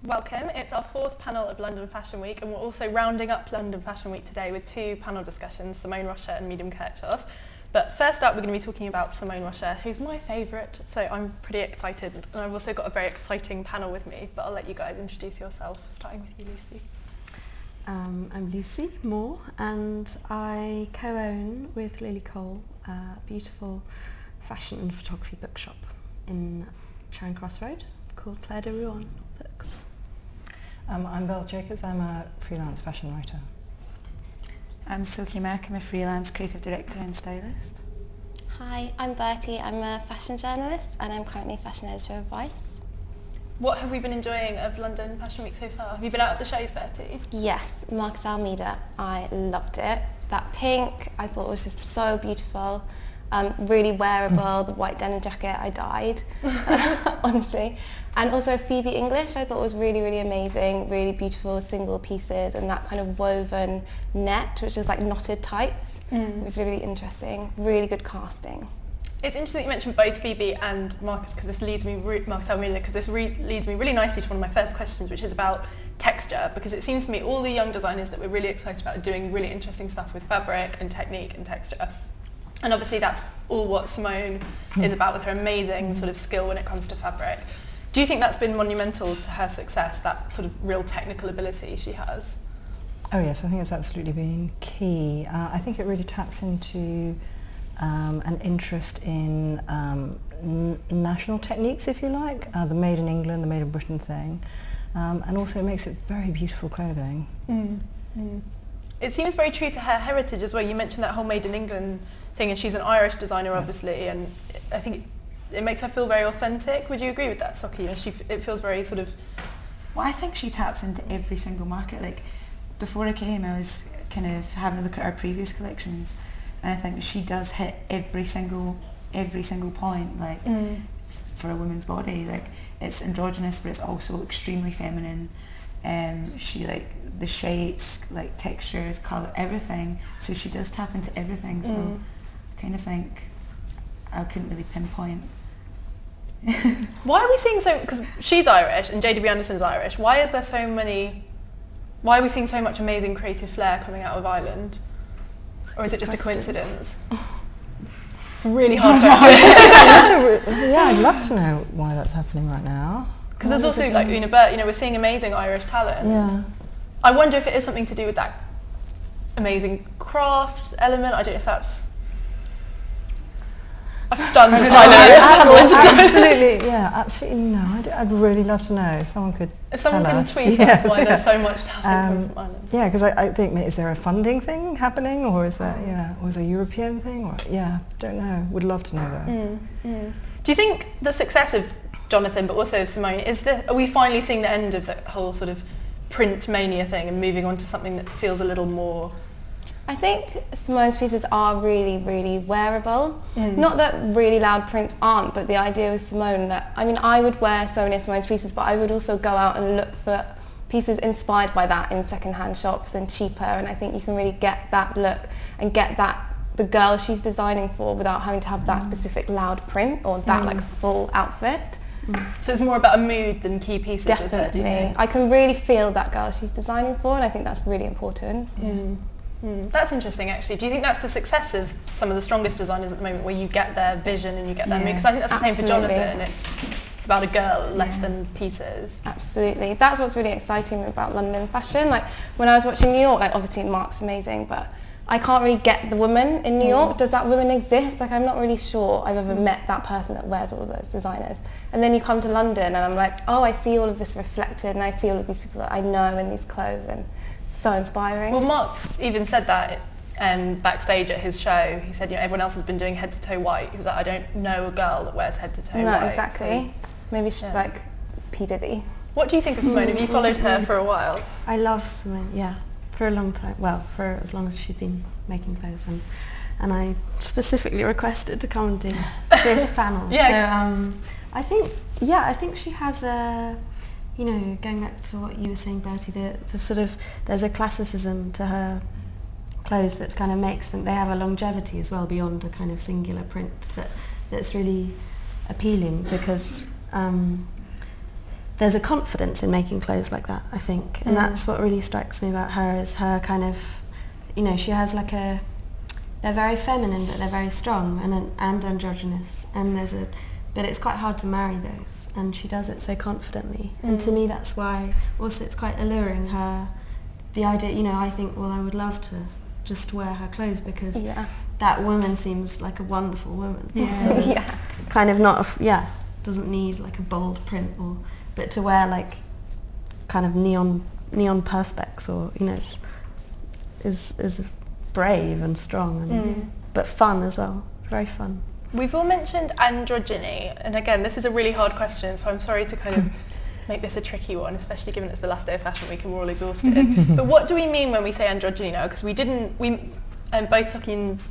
Welcome. It's our fourth panel of London Fashion Week, and we're also rounding up London Fashion Week today with two panel discussions, Simone Rocha and Medium Kirchhoff. But first up, we're going to be talking about Simone Rocha, who's my favourite, so I'm pretty excited. And I've also got a very exciting panel with me, but I'll let you guys introduce yourself, starting with you, Lucy. I'm Lucy Moore, and I co-own with Lily Cole a beautiful fashion and photography bookshop in Charing Cross Road called Claire de Rouen Books. I'm Bel Jacobs, I'm a freelance fashion writer. I'm Soki. I'm a freelance creative director and stylist. Hi, I'm Bertie. I'm a fashion journalist and I'm currently fashion editor of Vice. What have we been enjoying of London Fashion Week so far? Have you been out at the shows, Bertie? Yes, Marcus Almeida. I loved it. That pink I thought was just so beautiful. Really wearable, the white denim jacket, I died, honestly. And also Phoebe English I thought was really, really amazing, really beautiful single pieces and that kind of woven net, which was like knotted tights. It was really interesting, really good casting. It's interesting that you mentioned both Phoebe and Marcus, because this leads me, Marcus Almeida, because this leads me really nicely to one of my first questions, which is about texture, because it seems to me all the young designers that we're really excited about are doing really interesting stuff with fabric and technique and texture. And obviously that's all what Simone is about, with her amazing sort of skill when it comes to fabric. Do you think that's been monumental to her success, that sort of real technical ability she has? Oh yes, I think it's absolutely been key. I think it really taps into an interest in national techniques, if you like, the made in England, the made in Britain thing, and also it makes it very beautiful clothing. It seems very true to her heritage as well. You mentioned that whole made in England thing, and she's an Irish designer, obviously, and I think it makes her feel very authentic. Would you agree with that, Soki? It feels very sort of... Well, I think she taps into every single market. Like, before I came, I was kind of having a look at her previous collections, and I think she does hit every single point, like, for a woman's body. Like, it's androgynous, but it's also extremely feminine. She, like, the shapes, like textures, colour, everything. So she does tap into everything. So I kind of think I couldn't really pinpoint. Why are we seeing so... Because she's Irish and JW Anderson's Irish. Why are we seeing so much amazing creative flair coming out of Ireland? Or is it just a coincidence? It's a really hard question. Yeah, I'd love to know why that's happening right now. Because there's also like Una Burt, we're seeing amazing Irish talent. Yeah. I wonder if it is something to do with that amazing craft element. I don't know if that's... I've stunned the pilot. Absolutely, yeah, absolutely no. I'd really love to know. If someone could If someone tell can us. tweet us why there's so much talent from Ireland. Yeah, because I think, is there a funding thing happening, or is that, or is it a European thing? Or, don't know. Would love to know that. Do you think the success of Jonathan, but also of Simone, are we finally seeing the end of the whole sort of print mania thing and moving on to something that feels a little more... I think Simone's pieces are really, really wearable. Not that really loud prints aren't, but the idea with Simone that, I mean, I would wear so many of Simone's pieces, but I would also go out and look for pieces inspired by that in second-hand shops and cheaper, and I think you can really get that look and get that, the girl she's designing for, without having to have that specific loud print or that like full outfit. So it's more about a mood than key pieces. Definitely. With her, do you think? I can really feel that girl she's designing for, and I think that's really important. That's interesting, actually. Do you think that's the success of some of the strongest designers at the moment, where you get their vision and you get their mood? Because I think that's the same for Jonathan. It's about a girl less than pieces. Absolutely. That's what's really exciting about London fashion. Like, when I was watching New York, like, obviously Mark's amazing, but I can't really get the woman in New York. Does that woman exist? Like, I'm not really sure I've ever met that person that wears all those designers. And then you come to London and I'm like, oh, I see all of this reflected, and I see all of these people that I know in these clothes, and so inspiring. Well, Mark even said that backstage at his show. He said, everyone else has been doing head to toe white. He was like, I don't know a girl that wears head to toe white. No, exactly. So, maybe she's like P. Diddy. What do you think of Simone? Have you followed her for a while? I love Simone, for a long time. Well, for as long as she's been making clothes, and I specifically requested to come and do this panel. So I think she has a... going back to what you were saying, Bertie, the sort of, there's a classicism to her clothes that kind of makes them, they have a longevity as well beyond a kind of singular print that's really appealing, because there's a confidence in making clothes like that, I think, and that's what really strikes me about her, is her kind of, you know, she has like they're very feminine but they're very strong and androgynous, and but it's quite hard to marry those, and she does it so confidently. And to me that's why also it's quite alluring, the idea, you know, I think, well, I would love to just wear her clothes because that woman seems like a wonderful woman. Kind of doesn't need like a bold print, but to wear like kind of neon perspex, or, you know, is brave and strong, and but fun as well, very fun. We've all mentioned androgyny, and again, this is a really hard question, so I'm sorry to kind of make this a tricky one, especially given it's the last day of Fashion Week and we're all exhausted. But what do we mean when we say androgyny now? Because both Soki and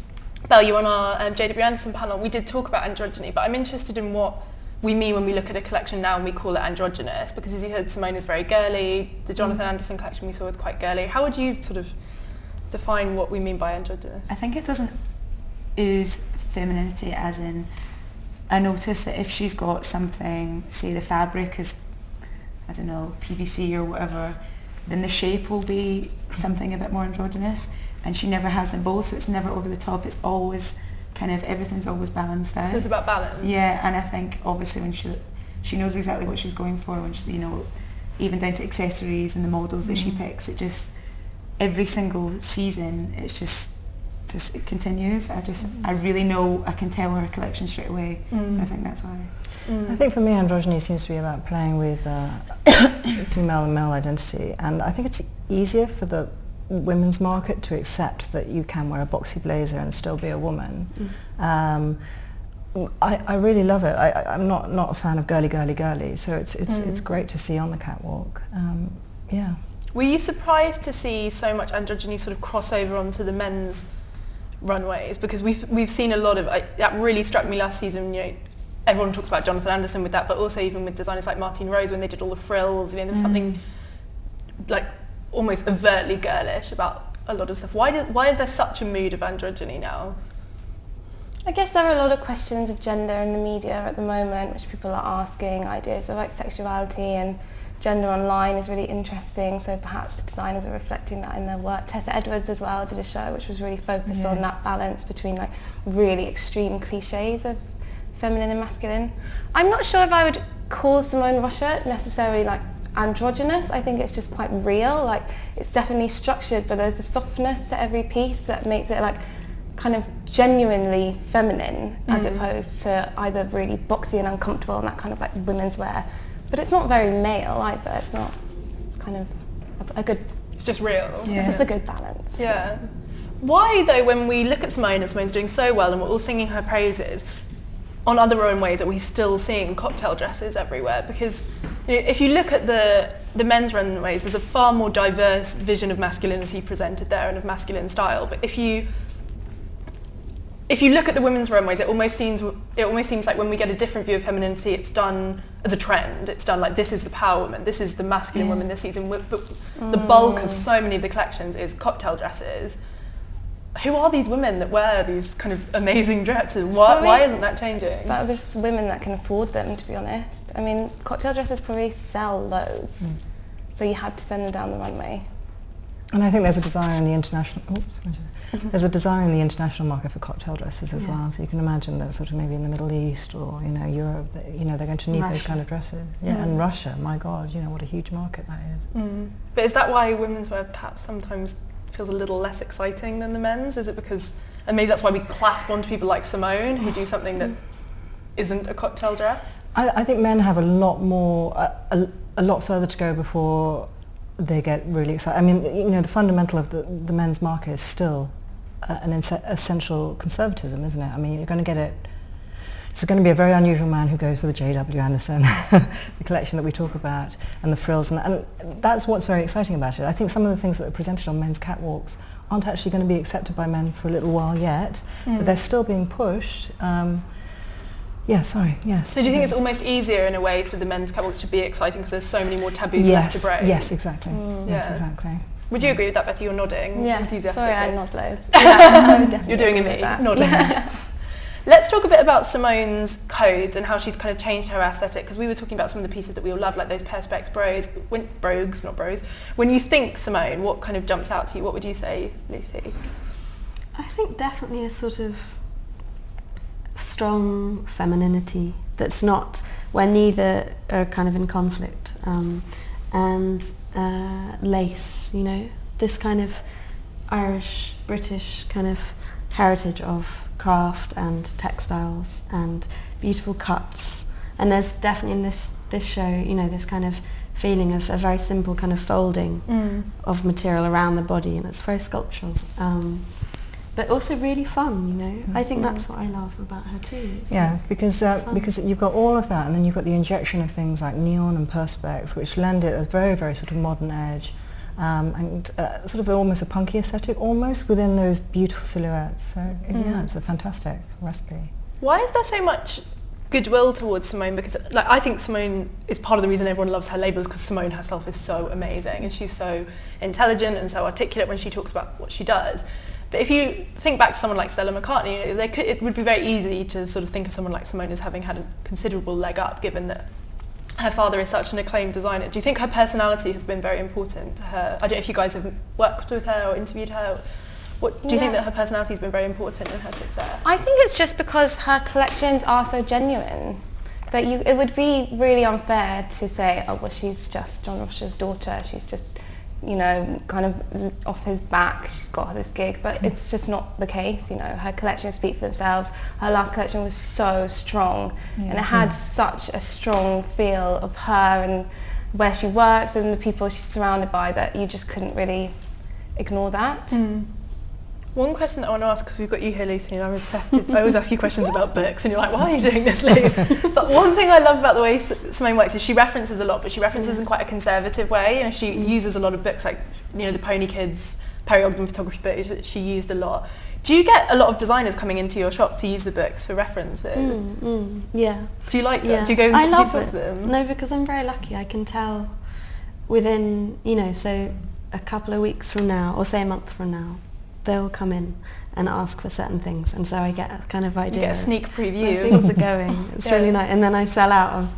Bel, you on our JW Anderson panel, we did talk about androgyny, but I'm interested in what we mean when we look at a collection now and we call it androgynous, because as you said, Simone is very girly, the Jonathan Anderson collection we saw was quite girly. How would you sort of define what we mean by androgynous? I think it doesn't ooze femininity, as in, I notice that if she's got something, say the fabric is, I don't know, PVC or whatever, then the shape will be something a bit more androgynous, and she never has them both, so it's never over the top, it's always kind of, everything's always balanced out. So it's about balance? Yeah, and I think obviously when she knows exactly what she's going for, when she, you know, even down to accessories and the models that she picks, it just, every single season, it's just it continues. I really know, I can tell her collection straight away, so I think that's why. I think for me androgyny seems to be about playing with female and male identity, and I think it's easier for the women's market to accept that you can wear a boxy blazer and still be a woman. I really love it. I'm not a fan of girly, so it's great to see on the catwalk. Yeah. Were you surprised to see so much androgyny sort of cross over onto the men's runways? Because we've seen a lot of, that really struck me last season, you know, everyone talks about Jonathan Anderson with that, but also even with designers like Martine Rose when they did all the frills, you know, there was something like almost overtly girlish about a lot of stuff. Why is there such a mood of androgyny now? I guess there are a lot of questions of gender in the media at the moment, which people are asking. Ideas of like sexuality and gender online is really interesting, so perhaps the designers are reflecting that in their work. Tessa Edwards as well did a show which was really focused on that balance between like really extreme cliches of feminine and masculine. I'm not sure if I would call Simone Rocha necessarily like androgynous. I think it's just quite real, like it's definitely structured, but there's a softness to every piece that makes it like kind of genuinely feminine, as opposed to either really boxy and uncomfortable and that kind of like women's wear. But it's not very male either. It's not. It's kind of a good. It's just real. Yeah. It's a good balance. Yeah. Why though, when we look at Simone and Simone's doing so well and we're all singing her praises, on other runways are we still seeing cocktail dresses everywhere? Because, you know, if you look at the men's runways, there's a far more diverse vision of masculinity presented there and of masculine style. But if you look at the women's runways, it almost seems like when we get a different view of femininity, it's done as a trend. It's done like, this is the power woman, this is the masculine woman this season. But the bulk of so many of the collections is cocktail dresses. Who are these women that wear these kind of amazing dresses? Why isn't that changing? There's just women that can afford them, to be honest. I mean, cocktail dresses probably sell loads, so you had to send them down the runway. And I think there's a desire in the international. There's a desire in the international market for cocktail dresses as well. So you can imagine that sort of maybe in the Middle East or, you know, Europe, that, you know, they're going to need those kind of dresses. Yeah, and Russia, my God, you know what a huge market that is. But is that why women's wear perhaps sometimes feels a little less exciting than the men's? Is it because, and maybe that's why we clasp onto people like Simone who do something that isn't a cocktail dress? I think men have a lot more, a lot further to go before they get really excited. I mean, you know, the fundamental of the men's market is still an essential conservatism, isn't it? I mean, you're going to get it. It's going to be a very unusual man who goes for the JW Anderson, the collection that we talk about, and the frills, and that's what's very exciting about it. I think some of the things that are presented on men's catwalks aren't actually going to be accepted by men for a little while yet, but they're still being pushed. So do you think it's almost easier in a way for the men's catwalks to be exciting because there's so many more taboos left to break? Yes, exactly. Yes, exactly. Would you agree with that, Betty? You're nodding enthusiastically. Sorry, I nod loads. Yeah, you're doing a me, nodding. Let's talk a bit about Simone's codes and how she's kind of changed her aesthetic, because we were talking about some of the pieces that we all love, like those perspex brogues, not bros. When you think Simone, what kind of jumps out to you? What would you say, Lucy? I think definitely a sort of strong femininity that's not, where neither are kind of in conflict, and lace, you know, this kind of Irish, British kind of heritage of craft and textiles and beautiful cuts. And there's definitely in this show, you know, this kind of feeling of a very simple kind of folding of material around the body, and it's very sculptural. But also really fun, you know. I think that's what I love about her too. Yeah, because you've got all of that, and then you've got the injection of things like neon and perspex, which lend it a very, very sort of modern edge, and sort of almost a punky aesthetic, almost within those beautiful silhouettes. So yeah, it's a fantastic recipe. Why is there so much goodwill towards Simone? Because like I think Simone is part of the reason everyone loves her labels, because Simone herself is so amazing and she's so intelligent and so articulate when she talks about what she does. But if you think back to someone like Stella McCartney, it would be very easy to sort of think of someone like Simone as having had a considerable leg up, given that her father is such an acclaimed designer. Do you think her personality has been very important to her? I don't know if you guys have worked with her or interviewed her. What do you think that her personality has been very important in her success? I think it's just because her collections are so genuine that it would be really unfair to say, oh well, she's just John Roche's daughter, she's just, you know, kind of off his back, she's got this gig, but it's just not the case, you know. Her collections speak for themselves. Her last collection was so strong, and it had such a strong feel of her and where she works and the people she's surrounded by, that you just couldn't really ignore that. One question that I want to ask, because we've got you here, Lucy, and I'm obsessed with, I always ask you questions about books and you're like, why are you doing this, Lucy? But one thing I love about the way Simone works is she references a lot, but she references in quite a conservative way. You know, she uses a lot of books, like, you know, the Pony Kids, Perry Ogden photography book that she used a lot. Do you get a lot of designers coming into your shop to use the books for references? Yeah. Do you like them? Do you go and do you talk to them? No, because I'm very lucky. I can tell within, you know, so a couple of weeks from now, or say a month from now, they'll come in and ask for certain things, and so I get a kind of idea. You get a sneak preview. Where things are going. It's really nice. And then I sell out of,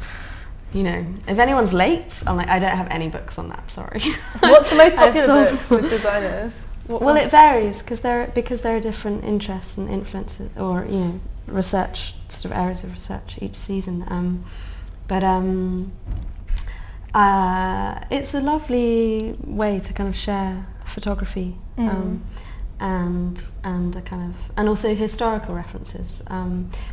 you know, if anyone's late, I'm like, I don't have any books on that, sorry. What's the most popular books with designers? Well, it varies because there are different interests and influences, or, you know, research, sort of areas of research each season. It's a lovely way to kind of share photography. And a kind of, and also historical references.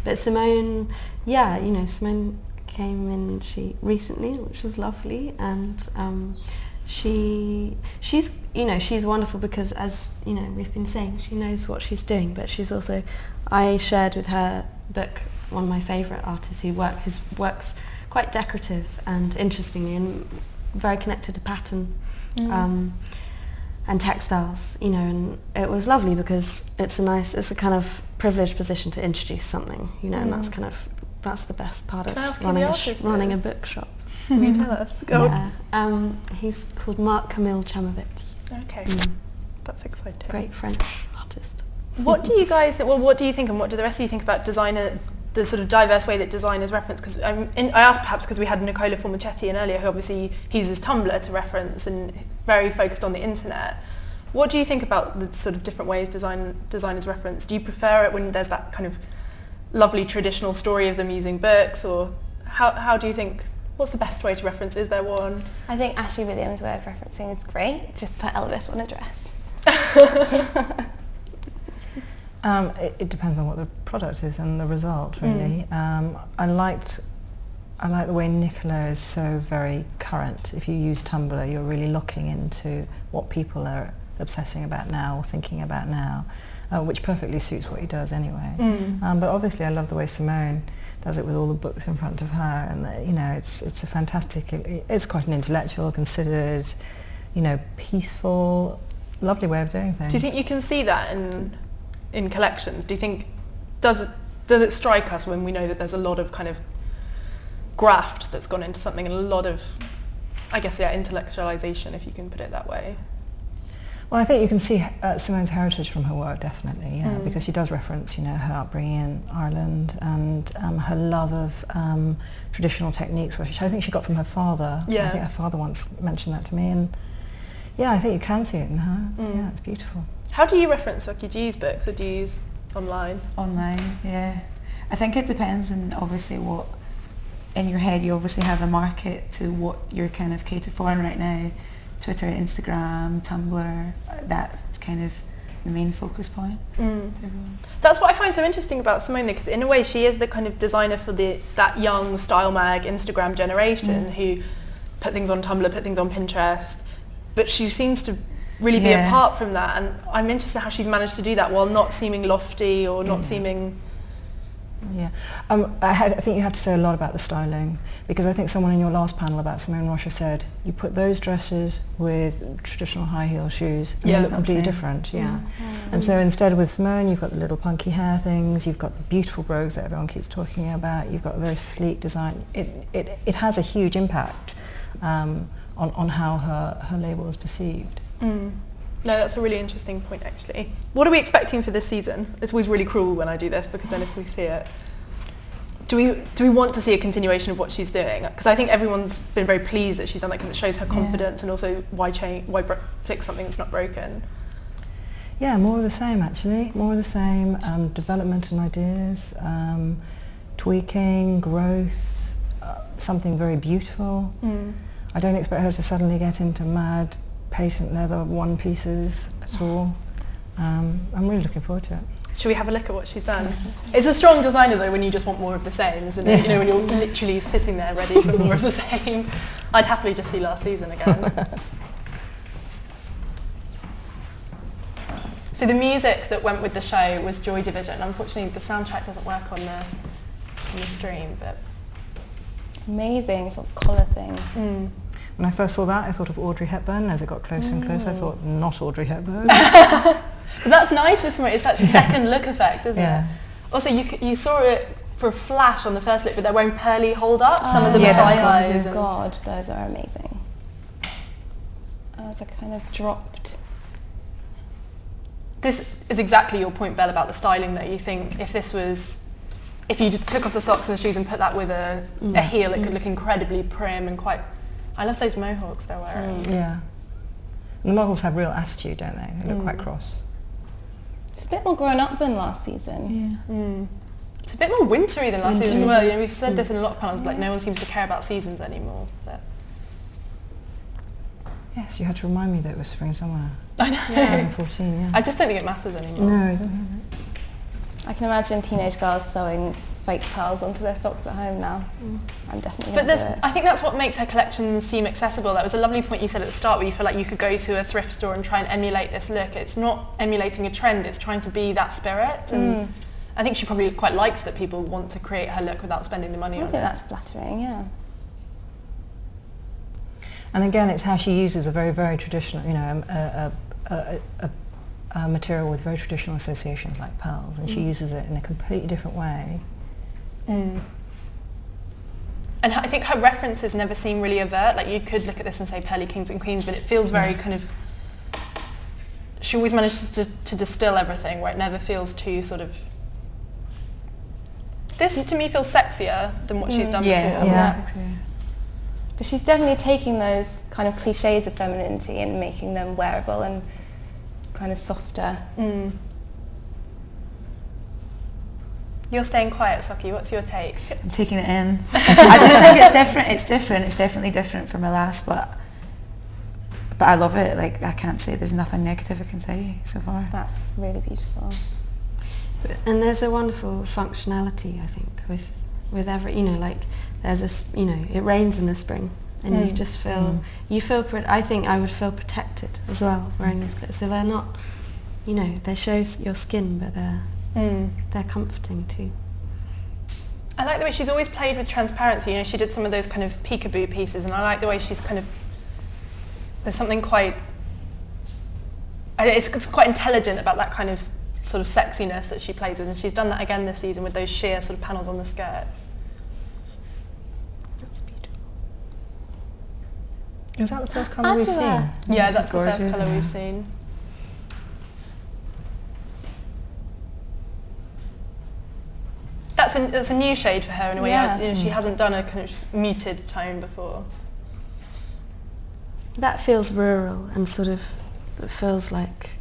But Simone, yeah, you know, Simone came in recently, which was lovely, and she's, you know, she's wonderful because, as you know, we've been saying, she knows what she's doing, but she's also, I shared with her book one of my favourite artists whose works quite decorative and interestingly and very connected to pattern. And textiles, you know, and it was lovely because it's a kind of privileged position to introduce something, you know, and that's the best part of running a bookshop. Can you tell us? Go on. He's called Mark Camille Chamovitz. Okay, that's exciting. Great French artist. What do you guys, what do you think, and what do the rest of you think about the sort of diverse way that designers reference? Because I asked perhaps because we had Nicola Formichetti in earlier, who obviously uses Tumblr to reference and very focused on the internet. What do you think about the sort of different ways designers reference? Do you prefer it when there's that kind of lovely traditional story of them using books, or how do you think, what's the best way to reference? Is there one? I think Ashley Williams' way of referencing is great. Just put Elvis on a dress. It depends on what the product is and the result, really. I like the way Nicola is so very current. If you use Tumblr, you're really looking into what people are obsessing about now or thinking about now, which perfectly suits what he does anyway. But obviously I love the way Simone does it with all the books in front of her, and you know, it's a fantastic, it's quite an intellectual, considered, you know, peaceful, lovely way of doing things. Do you think you can see that in collections? Do you think, does it strike us when we know that there's a lot of kind of graft that's gone into something, and a lot of, I guess, intellectualization, if you can put it that way? Well, I think you can see Simone's heritage from her work, definitely, because she does reference, her upbringing in Ireland and her love of traditional techniques, which I think she got from her father. Yeah. I think her father once mentioned that to me, and yeah, I think you can see it in her. Yeah, it's beautiful. How do you reference Soki? Do you use books or do you use online? Online, yeah. I think it depends on obviously what, in your head you obviously have a market to what you're kind of catered for, and right now Twitter, Instagram, Tumblr, that's kind of the main focus point. That's what I find so interesting about Simone, because in a way she is the kind of designer for that young style mag Instagram generation who put things on Tumblr, put things on Pinterest, but she seems to really be apart from that, and I'm interested how she's managed to do that while not seeming lofty or not seeming... Yeah, I think you have to say a lot about the styling, because I think someone in your last panel about Simone Rocha said you put those dresses with traditional high heel shoes and they look completely different. And so instead with Simone you've got the little punky hair things, you've got the beautiful brogues that everyone keeps talking about, you've got a very sleek design. It has a huge impact on how her label is perceived. No, that's a really interesting point actually. What are we expecting for this season? It's always really cruel when I do this, because then if we see it, do we want to see a continuation of what she's doing? Because I think everyone's been very pleased that she's done that, because it shows her confidence and also why fix something that's not broken. Yeah, more of the same actually. More of the same, development and ideas, tweaking, growth, something very beautiful. I don't expect her to suddenly get into mad patent leather one pieces at all. I'm really looking forward to it. Should we have a look at what she's done? It's a strong designer though when you just want more of the same, isn't it? When you're literally sitting there ready for more of the same. I'd happily just see last season again. So the music that went with the show was Joy Division. Unfortunately the soundtrack doesn't work on the stream, but... Amazing sort of collar thing. When I first saw that, I thought of Audrey Hepburn. As it got closer and closer, I thought, not Audrey Hepburn. But that's nice with Simone. It's that second look effect, isn't it? Also, you saw it for a flash on the first look, but they're wearing pearly hold-ups. Some of them are eyes. Oh God, those are amazing. As a kind of dropped. This is exactly your point, Belle, about the styling though. You think if you took off the socks and the shoes and put that with a heel, it could look incredibly prim and quite... I love those mohawks they're wearing. Yeah. And the models have real attitude, don't they? They look quite cross. It's a bit more grown up than last season. Yeah. It's a bit more wintry than last season as well. We've said this in a lot of panels, like no one seems to care about seasons anymore. But. Yes, you had to remind me that it was spring summer. I know. 2014, yeah. I just don't think it matters anymore. No, I don't think I can imagine teenage girls sewing fake pearls onto their socks at home now. I'm definitely going to do it. I think that's what makes her collections seem accessible. That was a lovely point you said at the start, where you feel like you could go to a thrift store and try and emulate this look. It's not emulating a trend, it's trying to be that spirit. And I think she probably quite likes that people want to create her look without spending the money on it. I think that's flattering, yeah. And again, it's how she uses a very, very traditional, a material with very traditional associations like pearls, and she uses it in a completely different way. And I think her references never seem really overt. Like you could look at this and say pearly kings and queens, but it feels very kind of... She always manages to distill everything where it never feels too sort of... This to me feels sexier than what she's done before. Yeah. But she's definitely taking those kind of cliches of femininity and making them wearable and kind of softer. You're staying quiet, Soki. What's your take? I'm taking it in. I do think it's different. It's different. It's definitely different from my last, but I love it. Like I can't say there's nothing negative I can say so far. That's really beautiful. And there's a wonderful functionality, I think, with every, like there's this, it rains in the spring, and you just feel, I think I would feel protected as well wearing these clothes. So they're not, they show your skin, but they're comforting too. I like the way she's always played with transparency. She did some of those kind of peekaboo pieces, and I like the way she's kind of, there's something quite, it's quite intelligent about that kind of sort of sexiness that she plays with, and she's done that again this season with those sheer sort of panels on the skirts. That's beautiful. Is that the first colour we've seen? Yeah, that's the first colour we've seen. that's a new shade for her in a way. Yeah. You know, she hasn't done a kind of muted tone before. That feels rural and sort of, it feels like,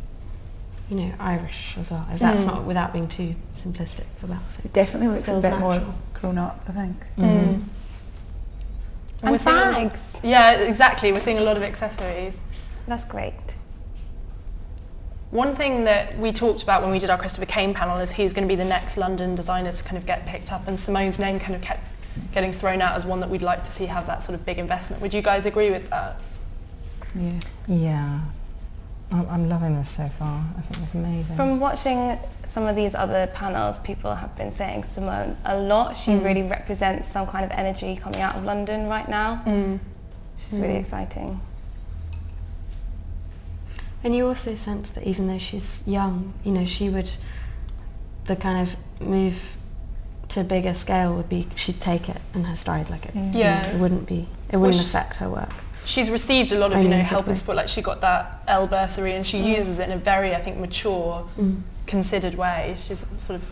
you know, Irish as well. If that's not, without being too simplistic about it. It definitely looks a Feels bit natural. more grown up, I think. And And seeing bags. Yeah, exactly. We're seeing a lot of accessories. That's great. One thing that we talked about when we did our Christopher Kane panel is who's going to be the next London designer to kind of get picked up, and Simone's name kind of kept getting thrown out as one that we'd like to see have that sort of big investment. Would you guys agree with that? Yeah. Yeah. I'm loving this so far. I think it's amazing. From watching some of these other panels, people have been saying Simone a lot. She really represents some kind of energy coming out of London right now. She's really exciting. And you also sense that even though she's young, you know, she would, the kind of move to a bigger scale would be, she'd take it in her stride, like it, Yeah. it wouldn't affect her work. She's received a lot of, I you know, mean, help and good support. Like she got that L bursary, and she uses it in a very, I think, mature, considered way. She's sort of.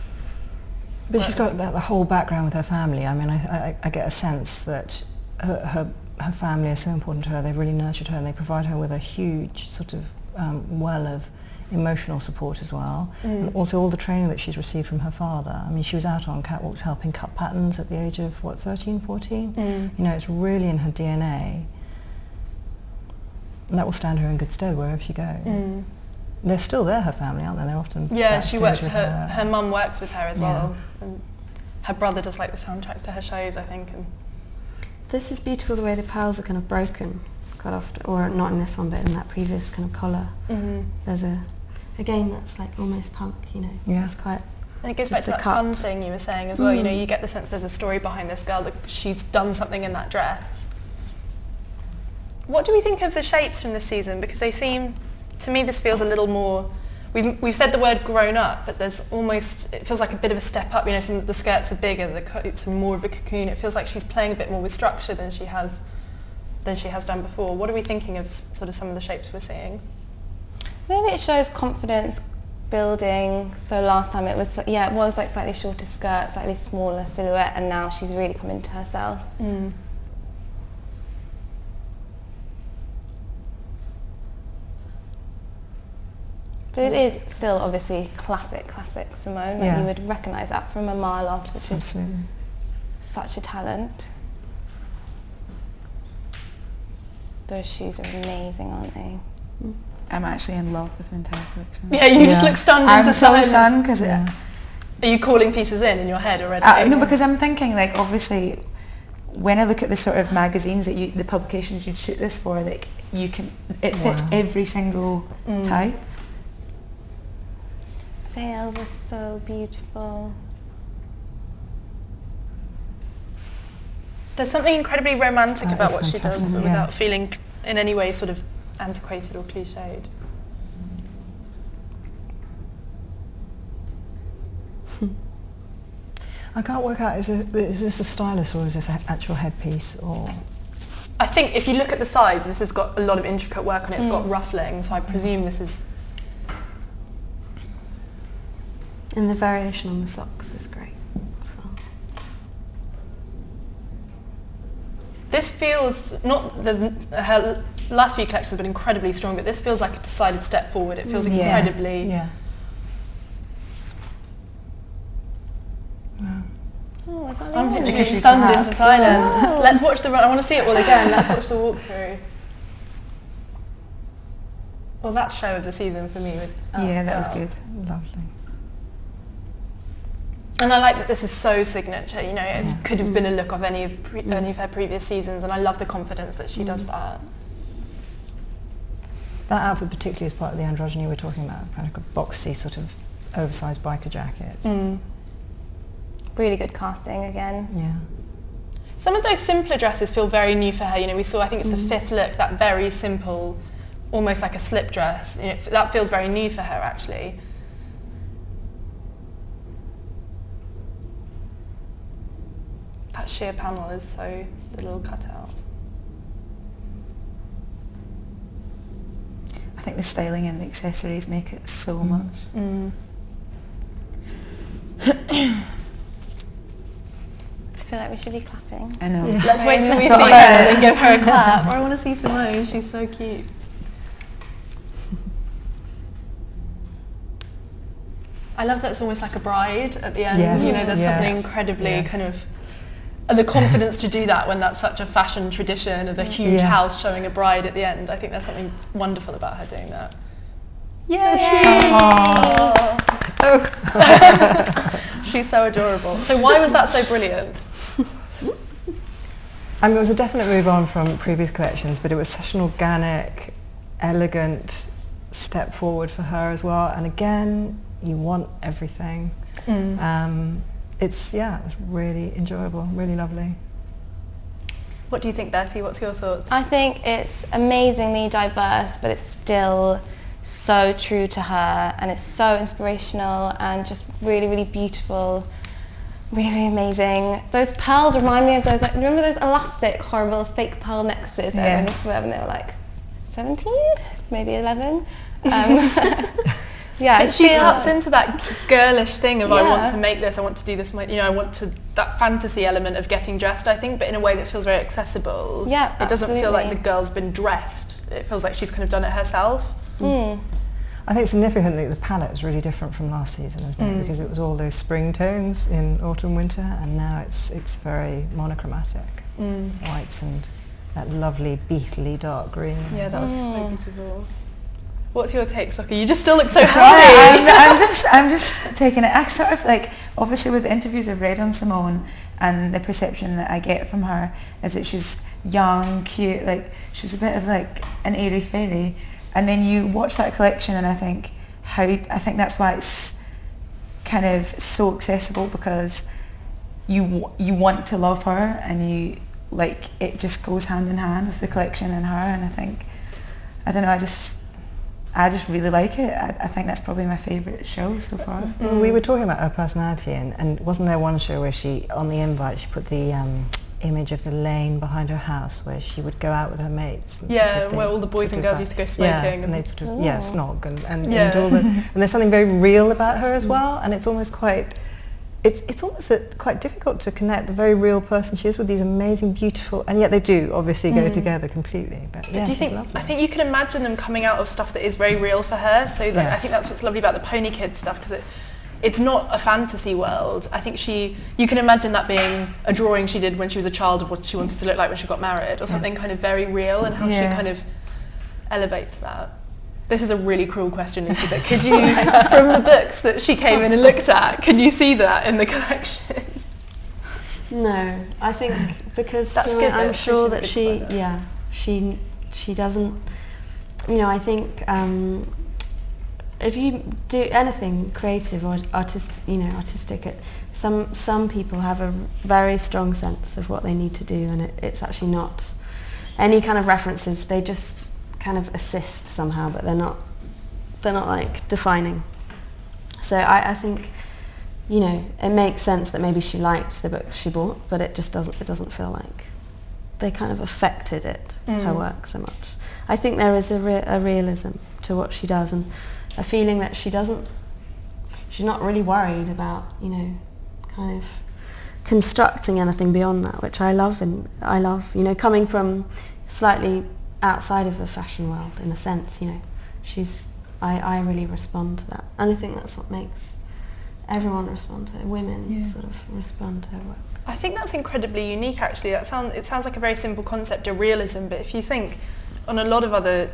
But she's got the whole background with her family. I mean, I get a sense that her family is so important to her. They've really nurtured her, and they provide her with a huge sort of well of emotional support as well. And also all the training that she's received from her father. I mean, she was out on catwalks helping cut patterns at the age of, 13, 14? You know, it's really in her DNA. And that will stand her in good stead wherever she goes. They're still there, her family, aren't they? They're often She works. with her. Her mum works with her as well, and her brother does like the soundtracks to her shows, I think. And This is beautiful, the way the pearls are kind of broken quite often, or not in this one, but in that previous kind of collar. There's again, that's like almost punk, you know. Yeah. It's quite. And it goes back Just to a that fun cut. thing you were saying as well. You know, you get the sense there's a story behind this girl, that she's done something in that dress. What do we think of the shapes from this season? Because they seem, to me, this feels a little more. We've said the word grown up, but there's almost, it feels like a bit of a step up. You know, the skirts are bigger, the coats are more of a cocoon. It feels like she's playing a bit more with structure than she has done before. What are we thinking of sort of some of the shapes we're seeing? Maybe it shows confidence building. So last time it was like slightly shorter skirt, slightly smaller silhouette, and now she's really come into herself. But it is still obviously classic Simone. Like you would recognise that from a mile off, which is such a talent. Those shoes are amazing, aren't they? I'm actually in love with the entire collection. Yeah, you just look stunned I'm into so silence. stunned because Are you calling pieces in your head already? no, because I'm thinking, like, obviously when I look at the sort of magazines that the publications you'd shoot this for, like, it fits every single type. Veils are so beautiful. There's something incredibly romantic about is what she does, fantastic, but without yes. feeling in any way sort of antiquated or cliched. I can't work out, is this a stylus or is this an actual headpiece? Or I think if you look at the sides, this has got a lot of intricate work on it. It's got ruffling, so I presume this is. And the variation on the socks is great as well. This feels her last few collections have been incredibly strong, but this feels like a decided step forward. It feels incredibly. Yeah. Oh, is that I'm the literally image? stunned into silence. Let's watch the run. I want to see it all again. Let's watch the walkthrough. Well, that's show of the season for me. That was good. Lovely. And I like that this is so signature. You know, it could have been a look of any of her previous seasons, and I love the confidence that she does that. That outfit particularly is part of the androgyny we're talking about, kind of a boxy sort of oversized biker jacket. Really good casting again. Yeah. Some of those simpler dresses feel very new for her. You know, we saw, I think it's the fifth look, that very simple, almost like a slip dress. You know, that feels very new for her actually. That sheer panel is so, the little cutout. I think the styling and the accessories make it so much. feel like we should be clapping. I know. Yeah. Let's wait till we see her and give her a clap. I want to see Simone. She's so cute. I love that it's almost like a bride at the end. Yes. You know, there's something incredibly kind of, and the confidence to do that when that's such a fashion tradition of a huge house showing a bride at the end. I think there's something wonderful about her doing that. Yay! She's so adorable. So why was that so brilliant? I mean, it was a definite move on from previous collections, but it was such an organic, elegant step forward for her as well. And again, you want everything. It's really enjoyable, really lovely. What do you think, Bertie? What's your thoughts? I think it's amazingly diverse, but it's still so true to her, and it's so inspirational and just really, really beautiful, really, really amazing. Those pearls remind me of those, like, remember those elastic, horrible fake pearl necklaces that everyone used to wear when they were like 17, maybe 11? Yeah, she taps into that girlish thing of I want to make this, I want to do this, I want to, that fantasy element of getting dressed, I think, but in a way that feels very accessible. Yeah, it doesn't feel like the girl's been dressed. It feels like she's kind of done it herself. I think significantly the palette is really different from last season, isn't it? Because it was all those spring tones in autumn, winter, and now it's very monochromatic. Whites and that lovely beetly dark green. Yeah, that was so beautiful. What's your take, Soki? You just still look so happy. I'm just taking it. I sort of like, obviously with the interviews I've read on Simone, and the perception that I get from her is that she's young, cute, like she's a bit of like an airy fairy. And then you watch that collection, and I think that's why it's kind of so accessible, because you want to love her, and you like it just goes hand in hand with the collection and her. And I think, I don't know, I just really like it. I think that's probably my favourite show so far. We were talking about her personality, and wasn't there one show where she, on the invite, she put the image of the lane behind her house where she would go out with her mates. And where all the boys and girls used to go smoking. And they'd sort of, snog and all the, and there's something very real about her as well, and it's almost quite, it's almost quite difficult to connect the very real person she is with these amazing, beautiful, and yet they do obviously go together completely. But do you think? I think you can imagine them coming out of stuff that is very real for her. So like, I think that's what's lovely about the Pony Kids stuff, because it's not a fantasy world. I think you can imagine that being a drawing she did when she was a child of what she wanted to look like when she got married, or something kind of very real, and how she kind of elevates that. This is a really cruel question, Lucy, but could you, from the books that she came in and looked at, can you see that in the collection? No, I think because That's good, I'm sure that she doesn't, I think if you do anything creative or artistic, some people have a very strong sense of what they need to do, and it's actually not any kind of references. They just kind of assist somehow, but they're not like defining. So I think, it makes sense that maybe she liked the books she bought, but it doesn't feel like they kind of affected her work so much. I think there is a realism to what she does, and a feeling that she's not really worried about, kind of constructing anything beyond that, which I love, coming from slightly outside of the fashion world, in a sense, I really respond to that, and I think that's what makes everyone respond to her, women sort of respond to her work. I think that's incredibly unique, actually. It sounds like a very simple concept of realism, but if you think on a lot of other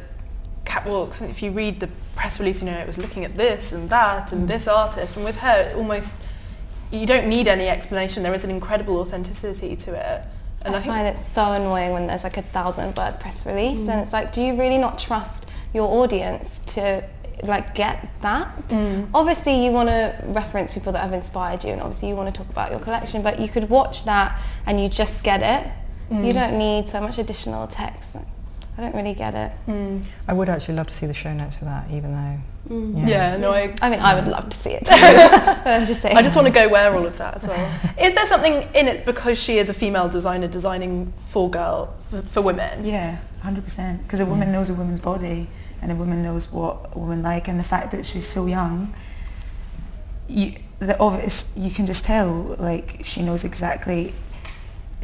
catwalks, and if you read the press release, it was looking at this and that and this artist, and with her almost you don't need any explanation. There is an incredible authenticity to it. And I find it so annoying when there's like a 1,000-word press release, and it's like, do you really not trust your audience to like get that? Obviously you want to reference people that have inspired you, and obviously you want to talk about your collection, but you could watch that and you just get it. You don't need so much additional text. I don't really get it. I would actually love to see the show notes for that, even though I would love to see it too, but I'm just saying. I just want to go wear all of that as well. Is there something in it because she is a female designer designing for women? Yeah, 100%. Because a woman knows a woman's body, and a woman knows what a woman like, and the fact that she's so young, you can just tell, like, she knows exactly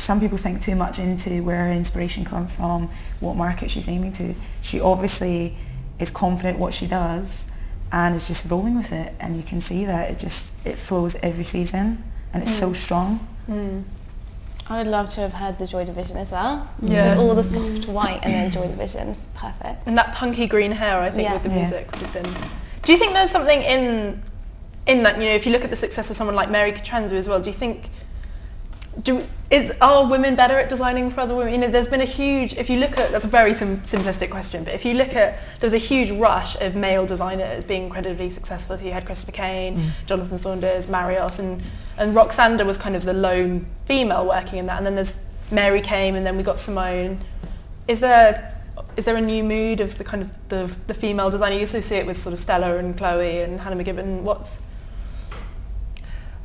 some people think too much into where her inspiration comes from, what market she's aiming to. She obviously is confident what she does and is just rolling with it, and you can see that it flows every season, and it's so strong. I would love to have had the Joy Division as well. Yeah. Because all the soft white and then Joy Division is perfect. And that punky green hair, I think, with the music would have been... Do you think there's something in that, if you look at the success of someone like Mary Katranzu as well, do you think... Are women better at designing for other women? There's been a huge... If you look at... That's a very simplistic question, but if you look at... There was a huge rush of male designers being incredibly successful. So you had Christopher Kane, Jonathan Saunders, Marios, and Roxanda was kind of the lone female working in that. And then there's Mary came, and then we got Simone. Is there a new mood of the kind of the female designer? You used to see it with sort of Stella and Chloe and Hannah McGibbon.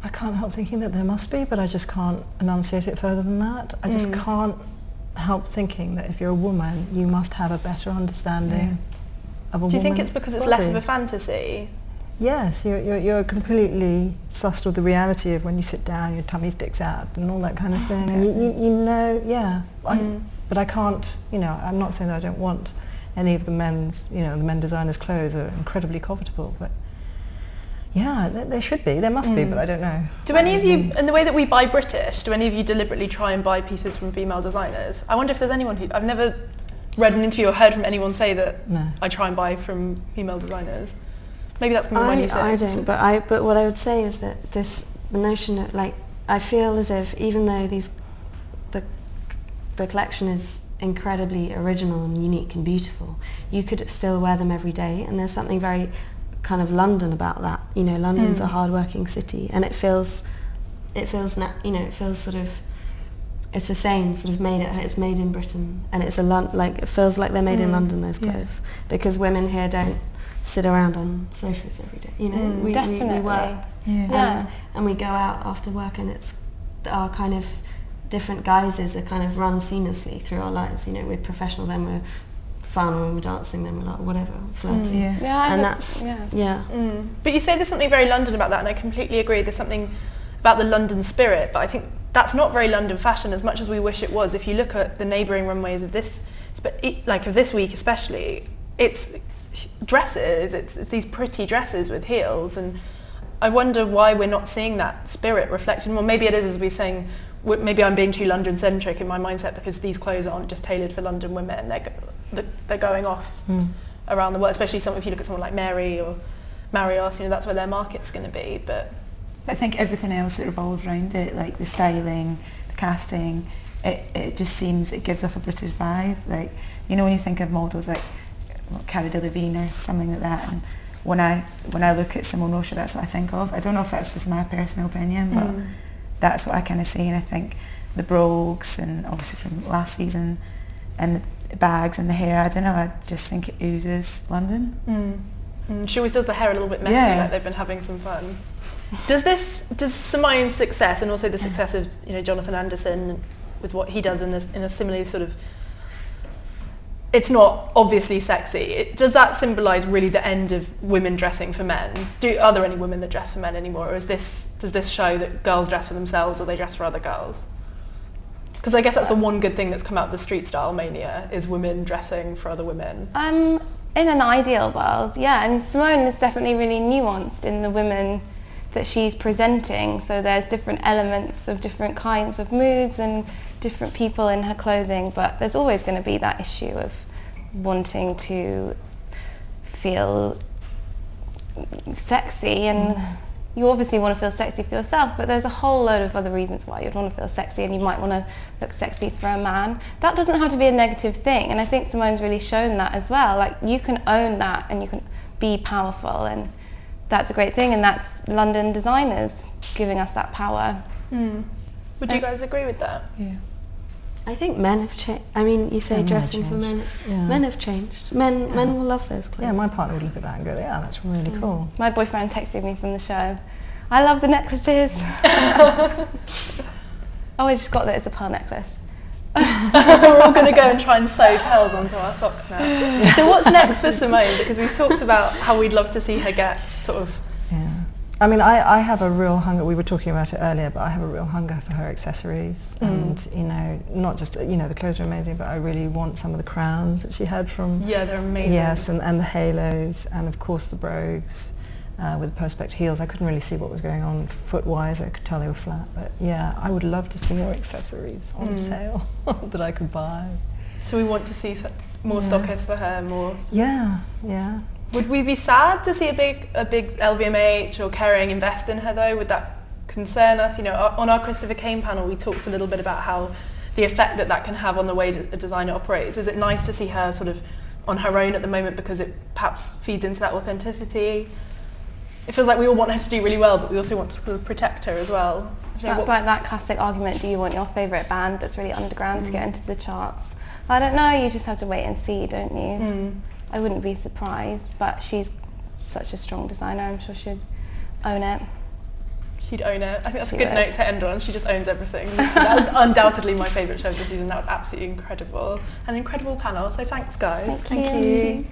I can't help thinking that there must be, but I just can't enunciate it further than that. I just can't help thinking that if you're a woman, you must have a better understanding of a woman's Do you think it's because it's less of a fantasy? Yes, you're completely sussed with the reality of when you sit down, your tummy sticks out and all that kind of thing. And but I can't, I'm not saying that I don't want any of the men's, the men designers' clothes are incredibly covetable, but yeah, there should be, there must be, but I don't know. Do any of you, in the way that we buy British, do any of you deliberately try and buy pieces from female designers? I wonder if there's anyone I've never read an interview or heard from anyone say that I try and buy from female designers. Maybe that's going to be my new thing. I don't, but what I would say is that the notion of, I feel as if even though the collection is incredibly original and unique and beautiful, you could still wear them every day, and there's something very kind of London about that. London's a hard-working city, and it feels sort of, it's the same sort of it's made in Britain, and it's it feels like they're made in London, those clothes, because women here don't sit around on sofas every day. We work, and we go out after work, and it's our kind of different guises are kind of run seamlessly through our lives. We're professional, then we're fun, when we're dancing, then we're like whatever, flirty. But you say there's something very London about that, and I completely agree. There's something about the London spirit, but I think that's not very London fashion as much as we wish it was. If you look at the neighbouring runways of this week especially, it's dresses, it's these pretty dresses with heels, and I wonder why we're not seeing that spirit reflected more. Maybe it is, as we're saying, maybe I'm being too London centric in my mindset, because these clothes aren't just tailored for London women, they're going off around the world, especially if you look at someone like Mary or Marios, that's where their market's going to be. But I think everything else that revolves around it, like the styling, the casting, it just seems, it gives off a British vibe. When you think of models like Cara Delevingne or something like that, and when I look at Simone Rocha, that's what I think of. I don't know if that's just my personal opinion, but that's what I kind of see. And I think the brogues, and obviously from last season, and the bags and the hair, I don't know, I just think it oozes London. She always does the hair a little bit messy, like they've been having some fun. Does Simone's success, and also the success of Jonathan Anderson with what he does in a similarly sort of, it's not obviously sexy, does that symbolise really the end of women dressing for men? Are there any women that dress for men anymore, or does this show that girls dress for themselves or they dress for other girls? Because I guess that's the one good thing that's come out of the street style mania, is women dressing for other women. In an ideal world, and Simone is definitely really nuanced in the women that she's presenting, so there's different elements of different kinds of moods and different people in her clothing, but there's always going to be that issue of wanting to feel sexy, and you obviously want to feel sexy for yourself, but there's a whole load of other reasons why you'd want to feel sexy, and you might want to look sexy for a man. That doesn't have to be a negative thing, and I think Simone's really shown that as well. You can own that, and you can be powerful, and that's a great thing, and that's London designers giving us that power. Would you guys agree with that? Yeah. I think men have changed. I mean, you say dressing for men. Men have changed. Men will love those clothes. Yeah, my partner would look at that and go, yeah, that's really cool. My boyfriend texted me from the show, I love the necklaces. I just got that it's a pearl necklace. We're all going to go and try and sew pearls onto our socks now. So what's next for Simone? Because we've talked about how we'd love to see her get sort of I mean, I have a real hunger, we were talking about it earlier, but I have a real hunger for her accessories. And, you know, not just, you know, the clothes are amazing, but I really want some of the crowns that she had from... Yeah, they're amazing. Yes, and the halos, and of course the brogues with the perspex heels. I couldn't really see what was going on foot-wise, I could tell they were flat, but yeah, I would love to see more accessories on sale that I could buy. So we want to see more stockists for her, more... Yeah. Would we be sad to see a big LVMH or Kering invest in her though? Would that concern us? You know, on our Christopher Kane panel, we talked a little bit about how the effect that can have on the way a designer operates. Is it nice to see her sort of on her own at the moment because it perhaps feeds into that authenticity? It feels like we all want her to do really well, but we also want to sort of protect her as well. That's like that classic argument, do you want your favourite band that's really underground to get into the charts? I don't know, you just have to wait and see, don't you? I wouldn't be surprised, but she's such a strong designer, I'm sure she'd own it. She'd own it. I think that's a good note to end on. She just owns everything. That was undoubtedly my favourite show of the season. That was absolutely incredible. An incredible panel, so thanks guys. Thank you.